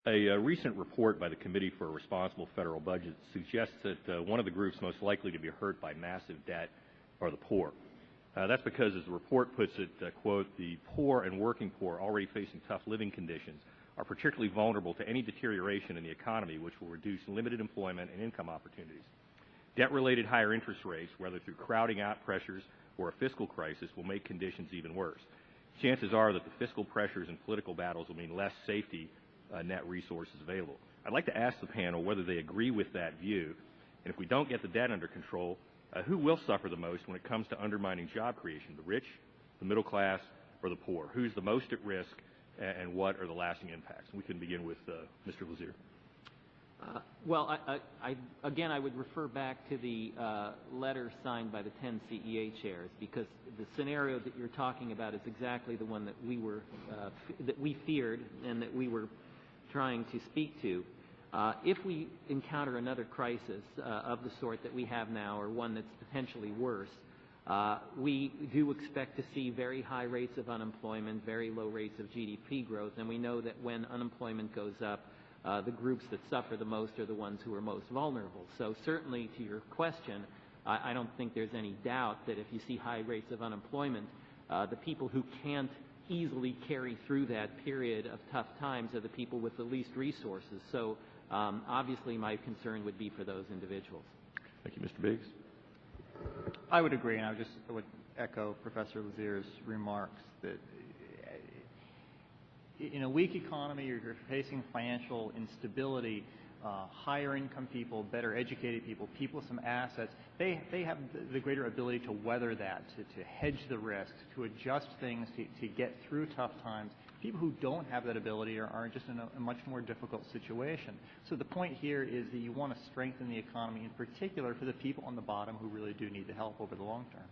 A recent report by the Committee for a Responsible Federal Budget suggests that one of the groups most likely to be hurt by massive debt are the poor. That's because, as the report puts it, quote, the poor and working poor already facing tough living conditions are particularly vulnerable to any deterioration in the economy, which will reduce limited employment and income opportunities. Debt-related higher interest rates, whether through crowding out pressures or a fiscal crisis, will make conditions even worse. Chances are that the fiscal pressures and political battles will mean less safety net resources available. I'd like to ask the panel whether they agree with that view, and if we don't get the debt under control, who will suffer the most when it comes to undermining job creation, the rich, the middle class, or the poor? Who's the most at risk, and what are the lasting impacts? We can begin with Mr. Lazear. Well, again, I would refer back to the letter signed by the 10 CEA chairs, because the scenario that you're talking about is exactly the one that we feared and that we were trying to speak to. If we encounter another crisis of the sort that we have now, or one that's potentially worse, we do expect to see very high rates of unemployment, very low rates of GDP growth, and we know that when unemployment goes up, the groups that suffer the most are the ones who are most vulnerable. So certainly, to your question, I don't think there's any doubt that if you see high rates of unemployment, the people who can't easily carry through that period of tough times are the people with the least resources. So obviously my concern would be for those individuals. Thank you. Mr. Biggs? I would agree, and I would echo Professor Lazear's remarks that in a weak economy, you're facing financial instability. Higher income people, better educated people, people with some assets, they have the greater ability to weather that, to hedge the risks, to adjust things, to get through tough times. People who don't have that ability are just in a much more difficult situation. So the point here is that you want to strengthen the economy, in particular for the people on the bottom who really do need the help over the long term.